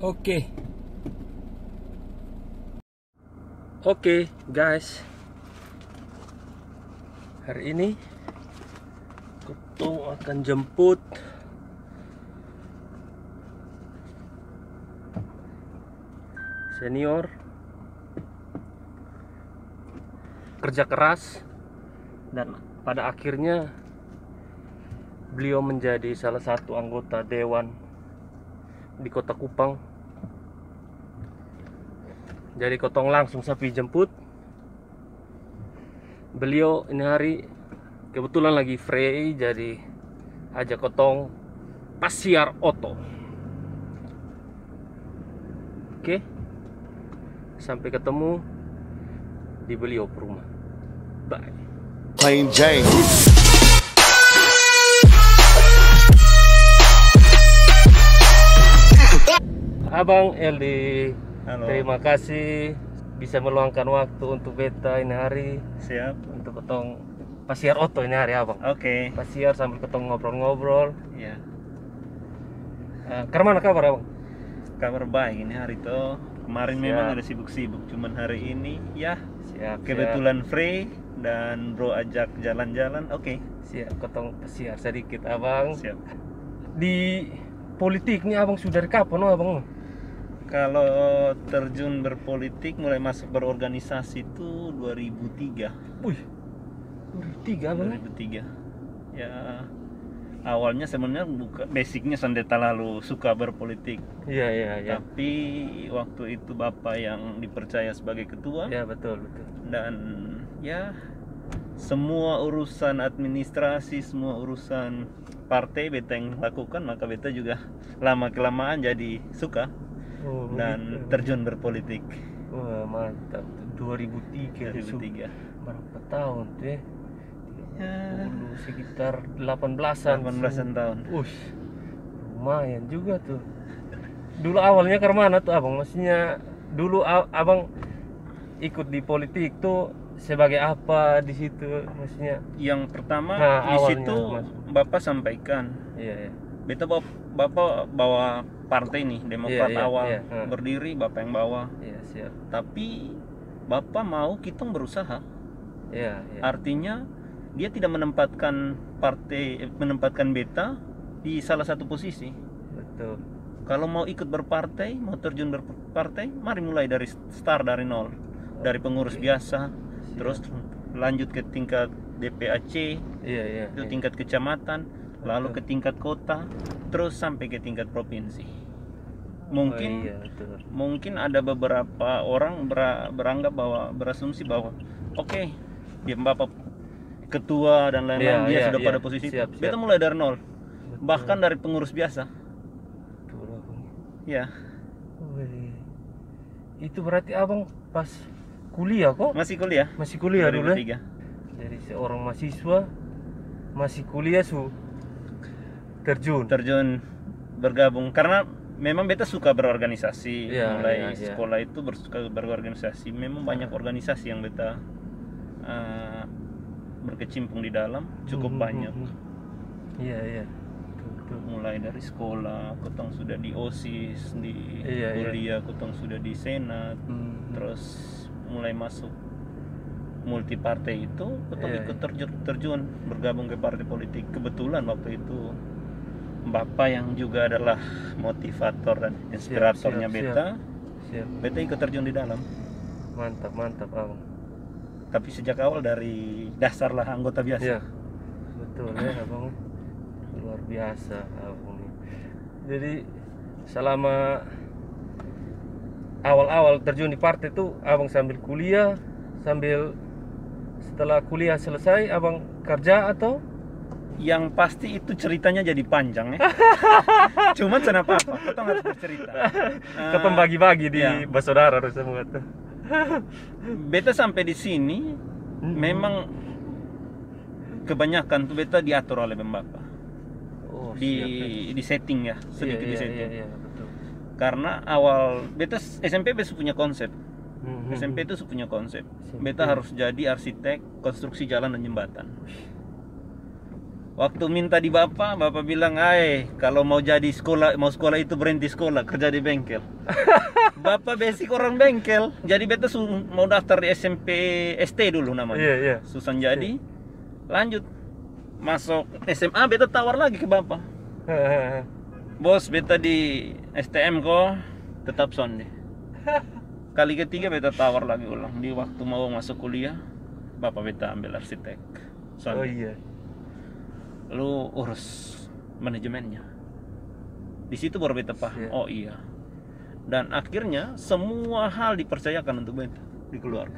Oke. Oke, guys. Hari ini Kutong akan jemput senior kerja keras, dan pada akhirnya beliau menjadi salah satu anggota dewan di Kota Kupang. Jadi Kotong langsung sapi jemput. Beliau ini hari kebetulan lagi free, jadi ajak Kotong pasiar oto. Oke, sampai ketemu di beliau rumah. Bye. Plain Jane. Abang LD, Halo. terima kasih bisa meluangkan waktu untuk beta ini hari. Siap. Untuk Kotong pasiar oto ini hari abang. Oke. Pasiar sambil Kotong ngobrol-ngobrol. Ya. Kemana kabar abang? Kabar baik ini hari itu. Kemarin Siap. memang ada sibuk-sibuk, cuman hari ini ya Siap. kebetulan free dan bro ajak jalan-jalan. Oke. Siap. Kotong pasiar sedikit abang. Siap. Di politik nih abang sudah dari kapan abang? Kalau terjun berpolitik mulai masuk berorganisasi itu 2003. Wih, 2003 abang? 2003. Ya awalnya sebenarnya basicnya sendeta lalu suka berpolitik. Iya, iya, iya. Tapi waktu itu bapak yang dipercaya sebagai ketua. Ya, betul, betul. Dan ya semua urusan administrasi, semua urusan partai beta yang lakukan, maka beta juga lama kelamaan jadi suka Oh, dan begitu. terjun berpolitik. Wah, mantap. 2003. 2003. Berapa tahun tuh ya? Ya, Sekitar 18-an. 18-an tahun. Ush, lumayan juga tuh. Dulu awalnya ke mana tuh abang? Maksudnya dulu abang ikut di politik tuh sebagai apa di situ? Maksudnya? Yang pertama Nah, di awalnya situ masuk. bapak sampaikan, Iya, iya. beta bapak bawa partai nih, Demokrat Iya, iya, awal iya. berdiri, bapak yang bawa. Iya, siap. Tapi bapak mau kita berusaha. Iya, iya. Artinya dia tidak menempatkan beta di salah satu posisi. Betul. Kalau mau ikut berpartai, mau terjun berpartai, mari mulai dari start dari nol, dari pengurus Oke. biasa, Siap. terus lanjut ke tingkat DPAC, Iya, iya. itu iya. tingkat kecamatan, lalu Betul. ke tingkat kota, terus sampai ke tingkat provinsi. Mungkin Oh, iya, betul. mungkin ada beberapa orang berasumsi bahwa oke, dia bapak ketua dan lain-lain, Iya, dia iya, sudah iya. pada posisi itu. Siap, Beta siap. mulai dari nol, Betul. bahkan dari pengurus biasa. Betul, abang. Ya, Wih. Itu berarti abang pas kuliah kok? masih kuliah. Masih kuliah dulu ya? 2003. Dari seorang mahasiswa masih kuliah terjun. Terjun bergabung karena memang beta suka berorganisasi. Iya, Mulai iya, iya. sekolah itu suka berorganisasi. Memang banyak organisasi yang beta berkecimpung di dalam, cukup banyak. Iya, iya. Betul, betul. Mulai dari sekolah, kotong sudah di OSIS, di Iya, iya. kuliah kotong sudah di senat, terus mulai masuk multi partai itu kotong Iya, ikut terjun bergabung ke partai politik. Kebetulan waktu itu bapak yang juga adalah motivator dan inspiratornya siap, beta, Siap. beta ikut terjun di dalam. Mantap, mantap abang. Tapi sejak awal dari dasar lah anggota biasa. Iya. Betul ya abang. Luar biasa abang. Jadi selama awal-awal terjun di partai itu abang sambil kuliah, setelah kuliah selesai abang kerja atau? Yang pasti itu ceritanya jadi panjang ya. Cuman kenapa apa? Kita harus bercerita. Ketemu bagi-bagi di iya. bersaudara semua tuh. Beta sampai di sini memang kebanyakan tuh beta diatur oleh bapak. Oh, siap, ya. Di setting ya, sedikit di setting. Iya, betul. Karena awal beta SMP beta punya konsep. Hmm, SMP itu punya konsep. SMP. Beta harus jadi arsitek konstruksi jalan dan jembatan. Waktu minta di bapak bilang, kalau mau sekolah itu berhenti sekolah, kerja di bengkel." Bapak basic orang bengkel, jadi beta mau daftar di SMP ST dulu namanya. Iya, iya. Susan jadi, lanjut masuk SMA beta tawar lagi ke bapak. "Bos, beta di STM kok, tetap sonde." Kali ketiga beta tawar lagi ulang di waktu mau masuk kuliah, bapak beta ambil arsitek. Sonde. Oh iya. Lu urus manajemennya. Di situ baru beta paham. Siap. Oh iya. Dan akhirnya semua hal dipercayakan untuk beta di keluarga.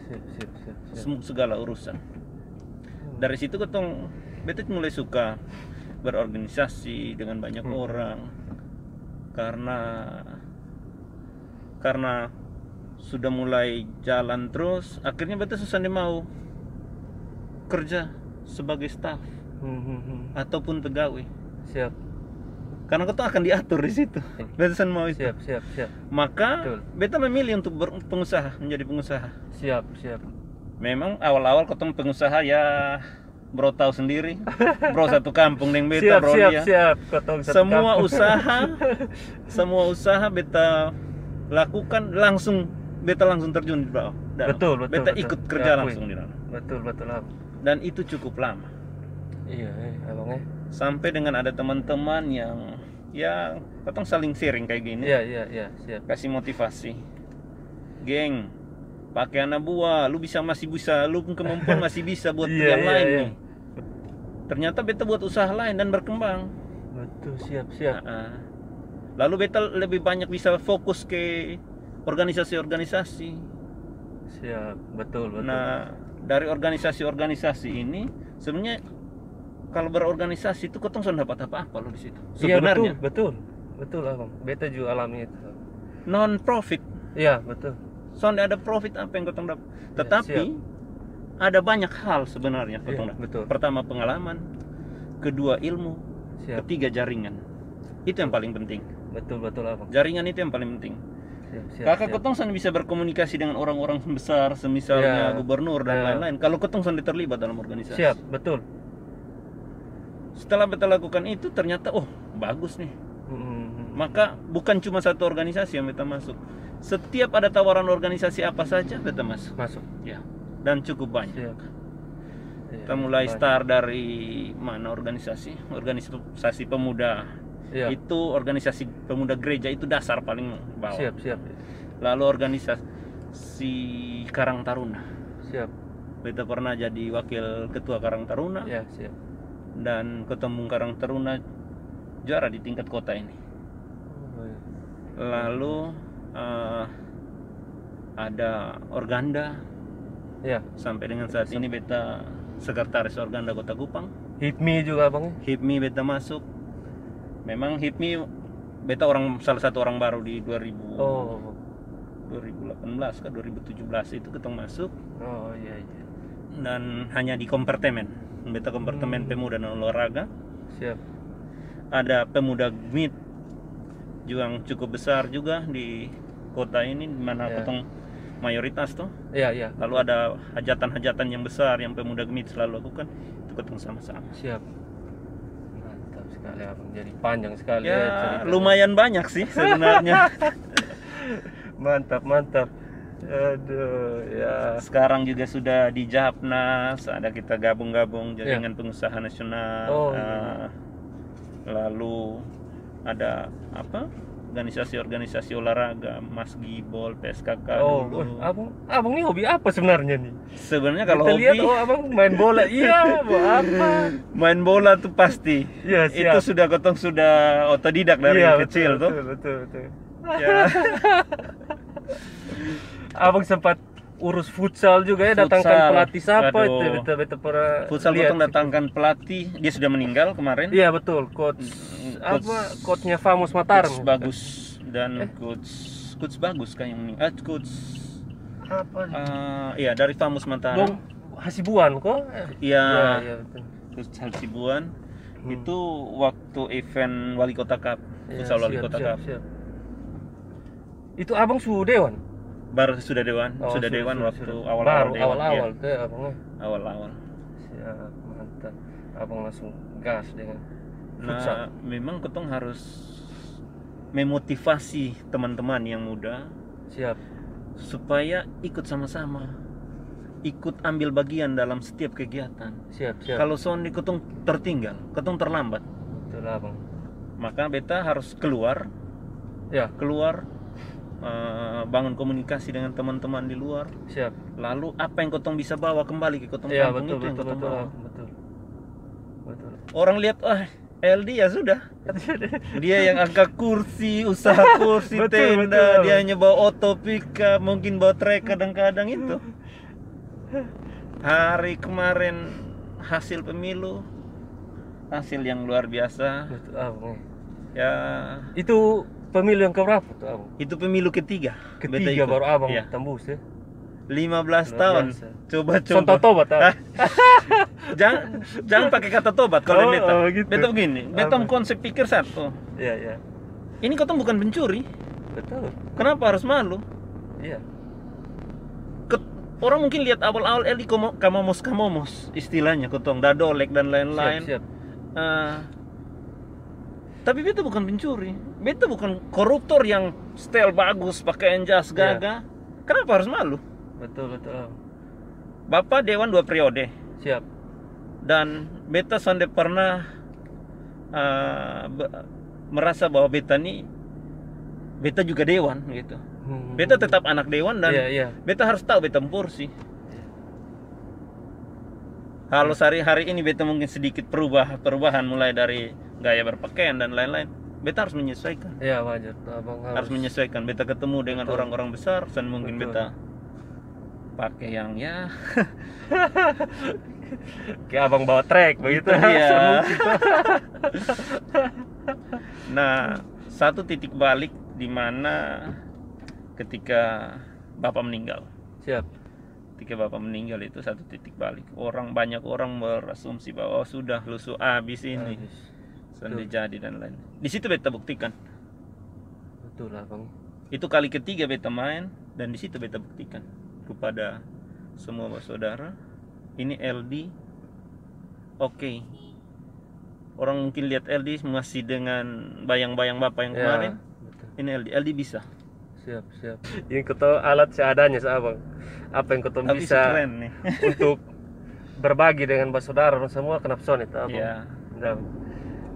Siap. Segala urusan. Dari situ beta mulai suka berorganisasi dengan banyak orang. Karena sudah mulai jalan terus, akhirnya beta susah mau kerja sebagai staff ataupun pegawai. Siap. Karena ketong akan diatur di situ. Beta mau itu. Siap. Maka Betul. beta memilih untuk menjadi pengusaha. Siap. Memang awal-awal ketong pengusaha ya, bro tahu sendiri. Bro satu kampung dengan beta, bro dia. Siap. Kotong satu Semua kampung. usaha beta lakukan beta langsung terjun di bawah. Betul. Beta ikut kerja langsung di dalam. Betul Abang. Dan itu cukup lama. Iya, Abang. Sampai dengan ada teman-teman yang ya ketong saling sharing kayak gini. Iya, siap. Kasih motivasi. Geng, pakai anak buah, lu masih bisa, lu kemampuan masih bisa buat yang lain nih. Ternyata beta buat usaha lain dan berkembang. Betul, siap. Lalu beta lebih banyak bisa fokus ke organisasi-organisasi. Siap, betul. Nah, dari organisasi-organisasi ini sebenarnya kalau berorganisasi itu ketong sudah dapat apa-apa lo di situ. Sebenarnya. Iya, betul Abang. Beta juga alami itu. Non profit. Iya, betul. Soalnya ada profit apa yang ketong dapat. Tetapi ada banyak hal sebenarnya ketong dapat. Betul. Pertama pengalaman, kedua ilmu, Siap. ketiga jaringan. Itu yang paling penting. Betul Abang. Jaringan itu yang paling penting. Siap. Ketong sana bisa berkomunikasi dengan orang-orang besar, semisalnya gubernur dan lain-lain. Kalau ketong sana terlibat dalam organisasi. Siap, betul. Setelah beta lakukan itu ternyata bagus nih. Maka bukan cuma satu organisasi yang beta masuk. Setiap ada tawaran organisasi apa saja beta masuk. Ya. Dan cukup banyak. Siap. Kita mulai start dari mana organisasi pemuda. Iya. Itu organisasi pemuda gereja itu dasar paling bawah. Siap. Lalu organisasi Karang Taruna. Siap. Beta pernah jadi wakil ketua Karang Taruna. Ya, siap. Dan ketemu Karang Taruna juara di tingkat kota ini. Lalu ada Organda. Ya. Sampai dengan saat ini beta sekretaris Organda Kota Kupang. HIPMI juga Bang. HIPMI beta masuk. Memang HIPMI beta salah satu orang baru di 2018 ke 2017 itu ketemu masuk. Oh iya. Dan hanya di kompartemen. Beta kompartemen pemuda dan olahraga. Siap. Ada pemuda GMIT juga yang cukup besar juga di kota ini, di mana ketong mayoritas tuh. Iya. Lalu ada hajatan-hajatan yang besar yang pemuda GMIT selalu lakukan, itu ketong sama-sama. Siap. Mantap sekali Abang. Jadi panjang sekali ya ceritanya. Lumayan banyak sih sebenarnya. Mantap. Aduh, ya. Sekarang juga sudah di Japnas, ada kita gabung-gabung jaringan pengusaha nasional. Lalu ada organisasi olahraga, Mas Gibol, PSKK dulu. Abang ini hobi apa sebenarnya nih? Sebenarnya kalau kita hobi lihat abang main bola. Iya, apa? Main bola tuh pasti. Iya, itu ketong sudah otodidak dari kecil tuh. Betul. Ya. Abang sempat urus futsal juga ya, datangkan pelatih siapa itu? Betul pernah. Futsal ketong datangkan pelatih, dia sudah meninggal kemarin. Iya betul, coach coachnya Famos Mataram. Coach bagus dan coach bagus kayak yang meninggal. Coach apa? Iya dari Famos Mataram. Hasibuan kok? Iya. Coach Hasibuan. Itu waktu event Wali Kota Cup, futsal Wali Kota Cup. Itu abang dewan? Baru sudah dewan, waktu awal-awal. Awal-awal tuh abangnya. Awal-awal. Siap, mantap. Abang langsung gas dengan Nah, futsal. memang ketong harus memotivasi teman-teman yang muda Siap. supaya ikut sama-sama, ikut ambil bagian dalam setiap kegiatan. Siap. Kalau sondi ketong tertinggal, ketong terlambat, Betul abang. maka beta harus keluar, Ya. bangun komunikasi dengan teman-teman di luar. Siap. Lalu apa yang ketong bisa bawa kembali ke ketong Ya, kampung itu yang ketong bawa. betul. Orang lihat, LD ya sudah. Dia yang angkat kursi, usaha kursi, Betul, tenda, betul. dia hanya bawa auto pickup, mungkin bawa trek kadang-kadang itu. Hari kemarin hasil pemilu, hasil yang luar biasa. Betul abang. Ya, Itu pemilu yang keberapa tuh abang? itu pemilu ketiga. Beta Ketiga ikut. baru abang Ya. tembus ya. 15 Luar tahun. biasa. Coba-coba. Contoh tobat ah. jangan pakai kata tobat kalau beta. Gitu. Beta begini, beta Apa? konsep pikir satu. Iya. Ini ketong bukan pencuri. Betul. Kenapa harus malu? Iya. Orang mungkin lihat awal-awal Eli kamomos istilahnya ketong dadolek dan lain-lain. Siap. Tapi beta bukan pencuri. Beta bukan koruptor yang style bagus, pakaian jas gagah. Kenapa harus malu? Betul abang. Bapak dewan 2 periode Siap. dan beta sonde pernah merasa bahwa beta juga dewan gitu. Beta tetap anak dewan dan Iya. beta harus tahu beta porsi. Kalau hari ini beta mungkin sedikit perubahan mulai dari gaya berpakaian dan lain-lain. Beta harus menyesuaikan. Iya wajar tuh abang Harus menyesuaikan. Beta ketemu dengan Betul. orang-orang besar dan mungkin Betul. beta pakai yang ya kayak abang bawa trek begitu. Iya. Nah, satu titik balik di mana ketika Bapak meninggal. Siap. Ketika Bapak meninggal itu satu titik balik. Banyak orang berasumsi bahwa sudah lusuh habis ini. Habis. Sudah Betul. jadi dan lain. Di situ beta buktikan. Betul abang. Itu kali ketiga beta main dan di situ beta buktikan kepada semua saudara, ini LD oke. Orang mungkin lihat LD masih dengan bayang-bayang Bapak yang kemarin. Betul. Ini LD bisa. Siap. Yang kau tahu alat seadanya abang. Apa yang kau tahu Tapi bisa keren nih. untuk berbagi dengan saudara semua kenapa son itu abang. Ya, Nah,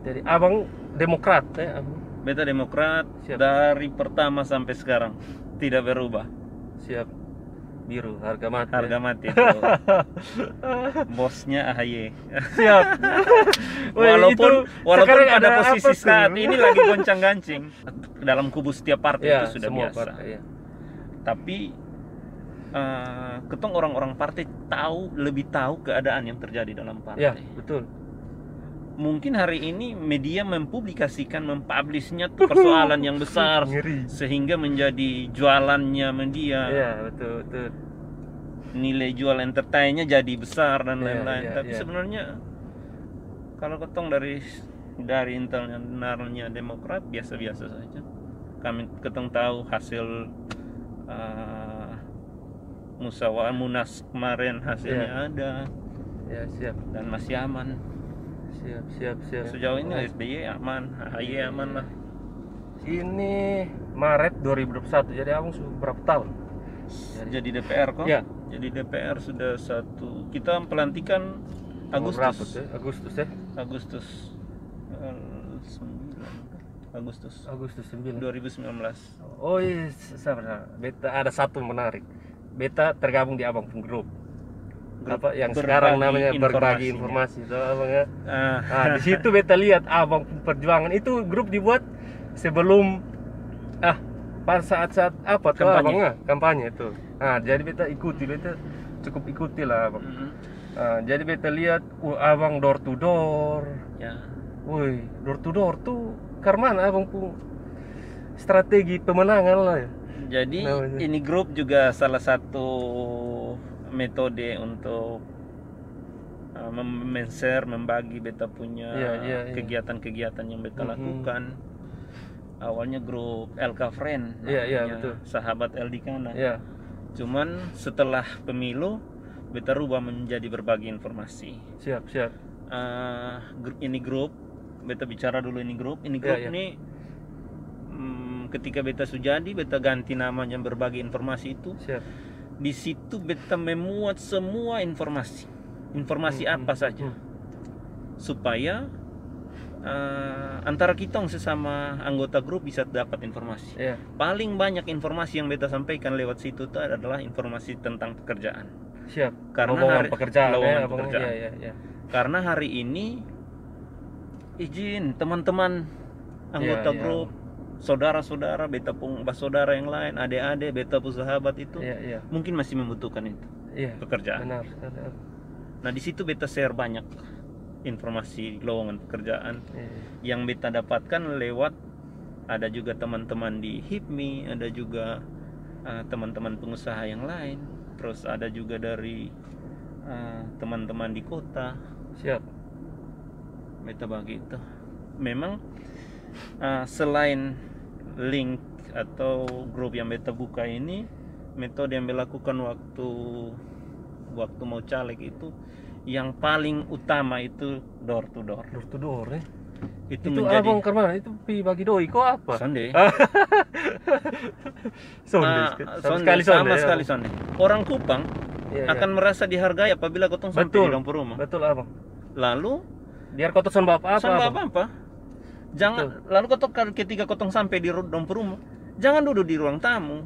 jadi abang Demokrat ya abang. beta Demokrat Siap. dari pertama sampai sekarang tidak berubah. Siap. Biru harga mati. Harga mati itu. Bosnya AHY. Siap. Walaupun sekarang pada ada posisi apa tuh? saat ini lagi goncang-gancing dalam kubu setiap partai Ya, itu sudah semua biasa. partai, ya. Tapi ketong orang-orang partai lebih tahu keadaan yang terjadi dalam Ya, partai. betul. Mungkin hari ini media mempublishnya tuh persoalan yang besar Ngeri. sehingga menjadi jualannya media. Iya, betul. Nilai jual entertainnya jadi besar dan Iya, lain-lain. iya, Tapi iya. sebenarnya kalau ketong dari internalnya Demokrat biasa-biasa saja. Ketong tahu hasil musyawarah Munas kemarin hasilnya ada Ya, siap. dan masih aman. Siap. Sejauh ini SBY aman, AHY aman lah. Ini Maret 2021. Jadi abang sudah berapa tahun? Jadi DPR kok? Ya. Jadi DPR sudah kita pelantikan Berapa Agustus. tuh? Agustus ya? Agustus 9. 2019. Oh iya, sabar. Beta ada satu menarik. Beta tergabung di abang pun grup. Apa yang sekarang namanya berbagi informasi itu abang ya. Nah, di situ beta lihat abang perjuangan itu grup dibuat sebelum pada saat-saat apa tuh Kampanye. abang kampanye itu. Nah, jadi beta cukup ikuti lah abang. Nah, jadi beta lihat abang door to door. Ya. Woi, door to door tuh karena abang pun strategi pemenangan lah ya. Jadi Namanya. ini grup juga salah satu metode untuk men-share, membagi beta punya Iya. kegiatan-kegiatan yang beta lakukan. Awalnya grup LK Friend, Iya, namanya, betul. sahabat LD Kana. Ya, Cuman setelah pemilu beta rubah menjadi berbagi informasi. siap. ini grup beta bicara dulu ini grup Iya. ini ketika beta sujadi beta ganti namanya berbagi informasi itu. Siap. Di situ beta memuat semua informasi apa saja supaya antara kita sesama anggota grup bisa dapat informasi. Iya. Paling banyak informasi yang beta sampaikan lewat situ itu adalah informasi tentang pekerjaan. Siap. Karena lowongan pekerjaan, lowongan Abang. pekerjaan. Iya. Karena hari ini izin teman-teman anggota Iya. grup, saudara-saudara, beta pun saudara yang lain, adik-adik, beta pun sahabat itu Iya. mungkin masih membutuhkan itu Iya. pekerjaan. Benar sekali. Nah di situ beta share banyak informasi lowongan pekerjaan Iya. yang beta dapatkan lewat, ada juga teman-teman di HIPMI, ada juga teman-teman pengusaha yang lain, terus ada juga dari teman-teman di kota. Siap. Beta bagi itu memang selain link atau grup yang beta buka ini, metode yang beta lakukan waktu mau caleg itu yang paling utama itu door to door. Door to door ya. Itu Itu menjadi abang kemana? Itu pi bagi doi kok apa? sonde. Sonde. Sonde, sama sekali sonde. Orang Kupang Iya. akan merasa dihargai apabila kotong sampai Betul. di dalam rumah. Betul abang. Lalu Biar kau tuh son bapak apa? sama Abang? apa? Jangan lalu ketika kotong sampai di dalam rumah, jangan duduk di ruang tamu.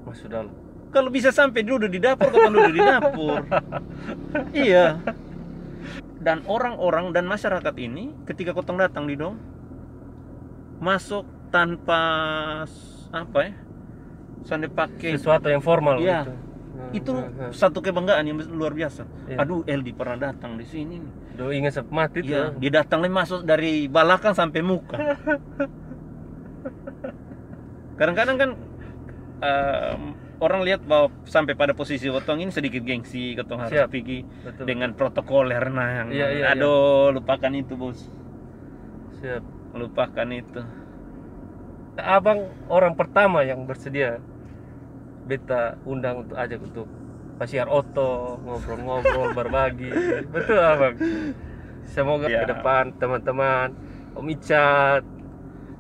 Mas sudah. Kalau bisa sampai duduk di dapur, kotong duduk di dapur. Iya. Dan orang-orang dan masyarakat ini ketika kotong datang di dong, masuk tanpa apa ya? Sampai pakai Sesuatu yang formal Iya. gitu. itu satu kebanggaan yang luar biasa. Iya. Aduh, Eldi pernah datang di sini. Doi ingat mati tuh. Iya, dia datang masuk dari belakang sampai muka. Kadang-kadang kan orang lihat bahwa sampai pada posisi kotong ini sedikit gengsi, kotong harus Siap. pergi Betul. dengan protokoler yang Iya. aduh, lupakan itu, Bos. Siap. Lupakan itu. Abang orang pertama yang bersedia beta undang untuk ajak untuk pasiar oto, ngobrol-ngobrol, berbagi. Betul abang. Semoga Ya. ke depan teman-teman Om Icat.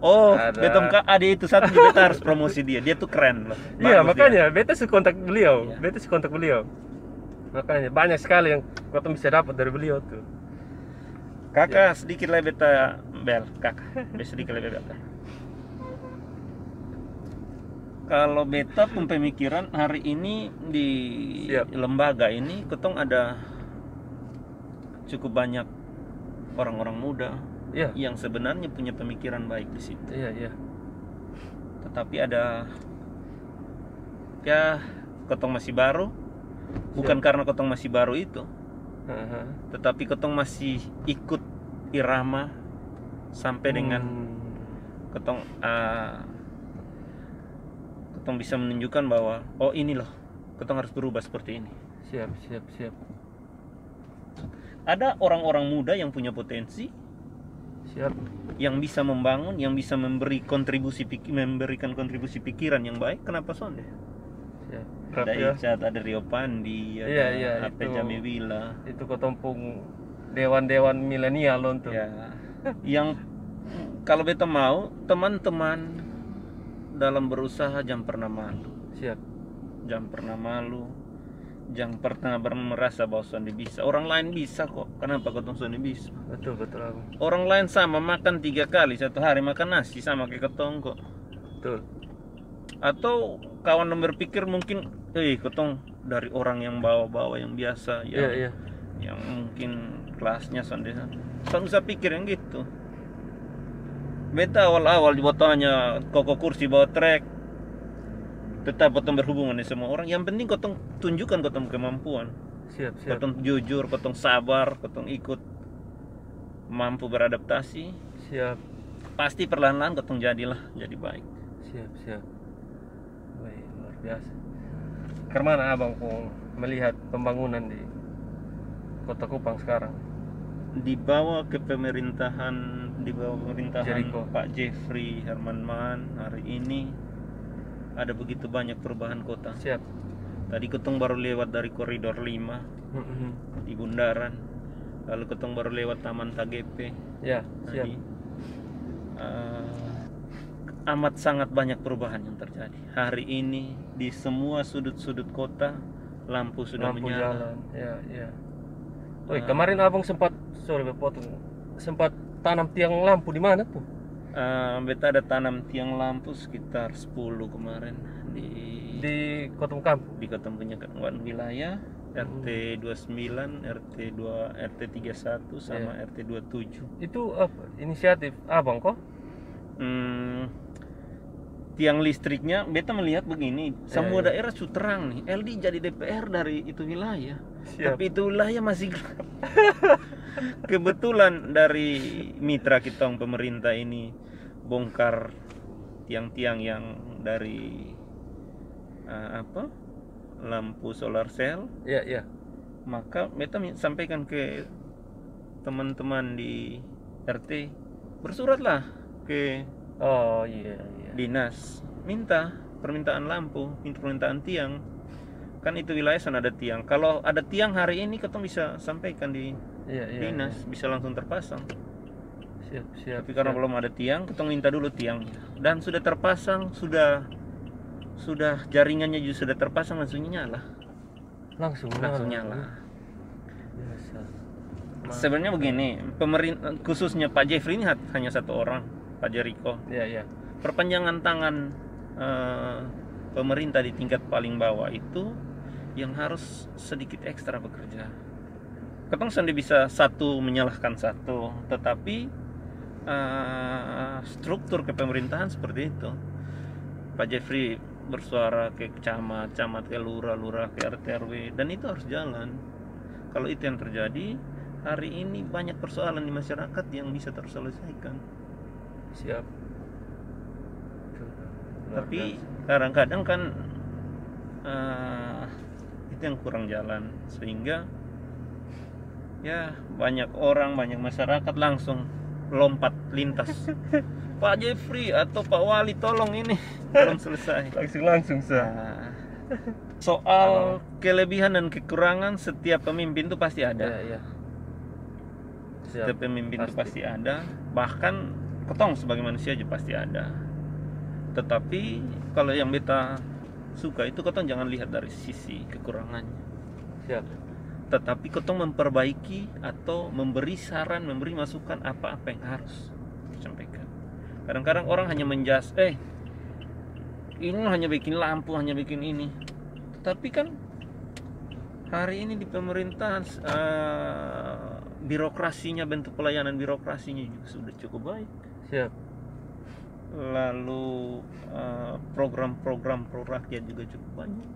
Oh, Ada. Betong Kak Ade itu satu beta harus promosi dia. Dia tuh keren loh. Iya Bagus makanya beta suka kontak beliau. Iya. Beta suka kontak beliau. Makanya banyak sekali yang kau bisa dapat dari beliau tuh. dia. Kakak sedikit lagi beta bel, kakak. Sedikit lagi beta. Kalau beta pun pemikiran hari ini di Siap. lembaga ini ketong ada cukup banyak orang-orang muda Iya. yang sebenarnya punya pemikiran baik di situ. Iya. Tetapi ada ya ketong masih baru, bukan karena ketong masih baru itu, Aha. tetapi ketong masih ikut irama sampai dengan ketong ketong bisa menunjukkan bahwa oh ini loh, ketong harus berubah seperti ini. Siap. Ada orang-orang muda yang punya potensi, Siap. yang bisa membangun, yang bisa memberikan kontribusi pikiran yang baik. Kenapa sonde? Siap. Ada Ya. Icat, ada Rio Pandi, Iya, ada itu. Ape Jamewila. Itu ketompung dewan-dewan milenial loh tuh. Ya, yang kalau beta mau teman-teman dalam berusaha jangan pernah malu, Siap. jangan pernah malu, jangan pernah merasa bahwa sonde bisa. Orang lain bisa kok, kenapa ketong sonde bisa? Betul abang. Orang lain sama makan 3 kali satu hari makan nasi sama kayak ketong kok. Betul. Atau kawan yang berpikir mungkin ketong dari orang yang bawa-bawa yang biasa, Iya. yang mungkin kelasnya sonde usah pikir yang gitu. Beta awal-awal hanya koko kursi bawa trek, tetap kotong berhubungan dengan semua orang. Yang penting kotong tunjukkan kotong kemampuan, Siap. kotong jujur, kotong sabar, kotong ikut mampu beradaptasi. Siap. Pasti perlahan-lahan kotong jadi baik. Siap. Wih, luar biasa. Kemana abang pun melihat pembangunan di Kota Kupang sekarang? Dibawa ke pemerintahan Jericho. Pak Jeffrey Herman Mann, hari ini ada begitu banyak perubahan kota. Siap. Tadi ketong baru lewat dari koridor 5 di Bundaran. lalu ketong baru lewat Taman TGP. Ya, siap. Jadi, amat sangat banyak perubahan yang terjadi hari ini di semua sudut-sudut kota. Lampu sudah Lampu menyala. jalan. Ya, ya. Woi, kemarin abang sempat, sorry potong, sempat tanam tiang lampu di mana tuh? Beta ada tanam tiang lampu sekitar 10 kemarin Di Kotong Kampung. di Kota punya wilayah RT 29, RT 2, RT 31 sama RT 27. Itu apa? Inisiatif abang kok? Tiang listriknya beta melihat begini, semua daerah sudah terang nih. LD jadi DPR dari itu wilayah. Siap. Tapi itu wilayah masih gelap. Kebetulan dari mitra kita pemerintah ini bongkar tiang-tiang yang dari lampu solar cell. Ya, ya. Maka beta sampaikan ke teman-teman di RT, bersuratlah ke Oh iya, iya. dinas, minta permintaan lampu, minta permintaan tiang. Kan itu wilayah sana ada tiang. Kalau ada tiang hari ini ketong bisa sampaikan di Iya, iya. dinas, bisa langsung terpasang. Siap, siap. Tapi karena siap. belum ada tiang, ketong minta dulu tiangnya. Dan sudah terpasang, sudah jaringannya juga sudah terpasang, langsung nyala. langsung Nyala. Biasa. Sebenarnya begini, pemerintah khususnya Pak Jeffrey ini hanya satu orang, Pak Jericho. Iya, iya. Perpanjangan tangan pemerintah di tingkat paling bawah itu yang harus sedikit ekstra bekerja. Ketong sendiri bisa satu menyalahkan satu, tetapi struktur kepemerintahan seperti itu. Pak Jeffrey bersuara ke camat ke lurah ke RT RW, dan itu harus jalan. Kalau itu yang terjadi, hari ini banyak persoalan di masyarakat yang bisa terselesaikan. Siap. Tapi kadang-kadang kan itu yang kurang jalan, sehingga ya banyak orang, banyak masyarakat langsung lompat lintas. Pak Jeffrey atau Pak Wali, tolong ini belum selesai. langsung Soal kelebihan dan kekurangan setiap pemimpin itu pasti ada. Iya, iya. Setiap pemimpin itu pasti ada, bahkan ketong sebagai manusia juga pasti ada. Tetapi kalau yang beta suka itu ketong jangan lihat dari sisi kekurangannya. Siap. Tetapi ketong memperbaiki atau memberi saran, memberi masukan apa-apa yang harus disampaikan. Kadang-kadang orang hanya menjas, ini hanya bikin lampu, hanya bikin ini. Tetapi kan hari ini di pemerintahan birokrasinya, bentuk pelayanan birokrasinya juga sudah cukup baik. Siap. Lalu program-program pro rakyat juga cukup banyak.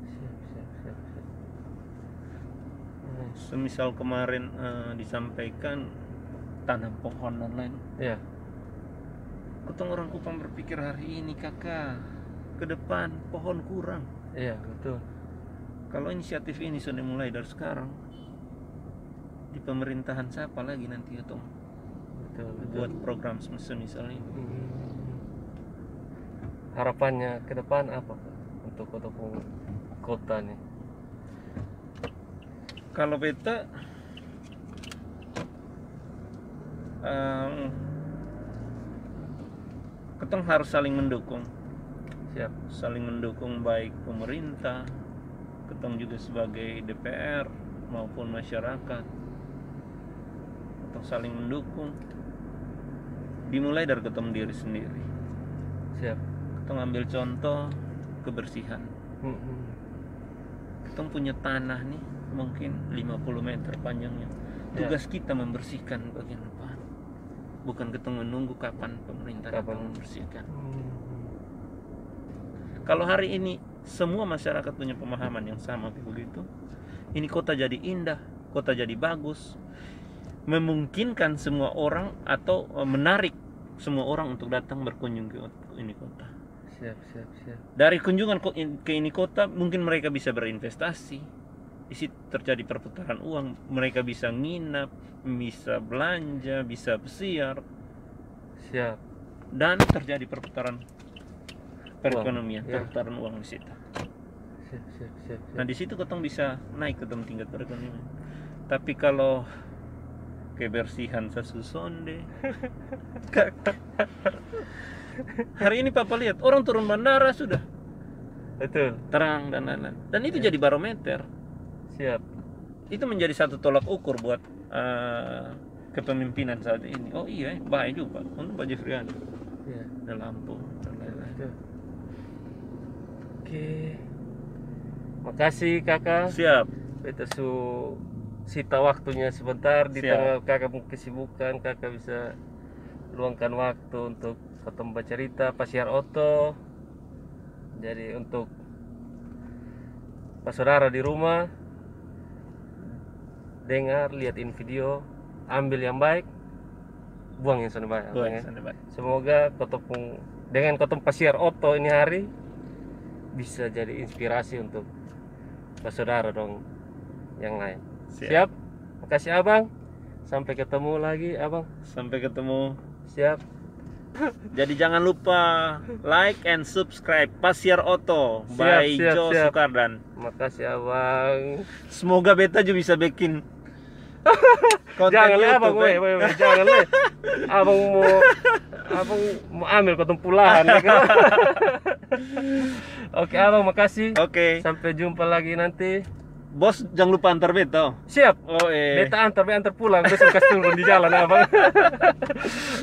Siap. Semisal kemarin disampaikan tanam pohon dan lain. Iya. Ketong orang Kupang berpikir hari ini kakak, ke depan pohon kurang. Iya, betul. Kalau inisiatif ini sudah mulai dari sekarang, di pemerintahan siapa lagi nanti ketong Betul. buat program semisal ini. Harapannya ke depan apa Pak, untuk kota nih? Kalau beta ketong harus saling mendukung. Siap. Saling mendukung, baik pemerintah, ketong juga sebagai DPR maupun masyarakat. Ketong saling mendukung. Dimulai dari ketong diri sendiri. Siap. Ketong ambil contoh kebersihan. Ketong punya tanah nih mungkin 50 meter panjangnya. Tugas kita membersihkan bagian depan. Bukan ketong menunggu kapan pemerintah datang membersihkan. Kalau hari ini semua masyarakat punya pemahaman yang sama begitu, ini kota jadi indah, kota jadi bagus, memungkinkan semua orang atau menarik semua orang untuk datang berkunjung ke ini kota. Siap. Dari kunjungan ke ini kota, mungkin mereka bisa berinvestasi. Di situ terjadi perputaran uang, mereka bisa nginap, bisa belanja, bisa bersiar. Siap. Dan terjadi perputaran perekonomian, perputaran uang di situ. Siap. Nah di situ ketong bisa naik ke tingkat perekonomian. Tapi kalau kebersihan sasuson deh. Hari ini papa lihat orang turun bandara sudah Betul. terang dan lain-lain. Dan itu jadi barometer. Siap. Itu menjadi satu tolak ukur buat kepemimpinan saat ini. Oh iya, baik juga untuk Pak Jeffriani. Ya. Ada lampu dan lain-lain. Betul. Oke. Makasih kakak. Siap. Beta su sita waktunya sebentar di Siap. tengah kakak kesibukan, kakak bisa luangkan waktu untuk ketemu bercerita Pasiar Oto. Jadi untuk Pak saudara di rumah, dengar, lihatin video, ambil yang baik, buang yang sana baik. Tuh, Ya. sana baik. Semoga ketemu dengan ketemu Pasiar Oto ini hari bisa jadi inspirasi untuk Pak saudara dong yang lain. Siap. Makasih abang. Sampai ketemu lagi abang. Sampai ketemu. Siap. Jadi jangan lupa like and subscribe Pasiar Oto by Siap, Joe siap. Sukardan. Makasih abang. Semoga beta juga bisa bikin konten Jangan le YouTube, abang, weh, jangan le. Abang mau ambil ketemu pulahan ya kan? Oke abang, makasih. Oke. Sampai jumpa lagi nanti. Bos jangan lupa antar beta. Siap. Oh Beta antar pulang, besok kasih turun di jalan abang.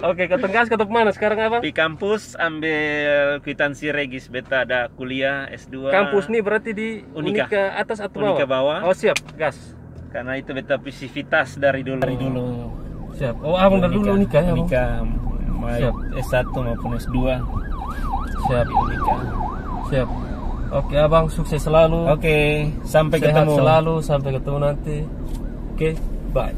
Oke, ketemu mana sekarang abang? Di kampus ambil kwitansi regis, beta ada kuliah S2. Kampus nih berarti di Unika. Unika atas atau Unika bawah. Oh siap, gas. Karena itu beta aktivitas dari dulu. Siap. Oh abang dari dulu Unika ya abang? Unika, Siap. S1 maupun S2. Siap. Di Unika. Siap. Oke abang, sukses selalu. Oke, sampai Sehat ketemu. selalu, sampai ketemu nanti. Oke, bye.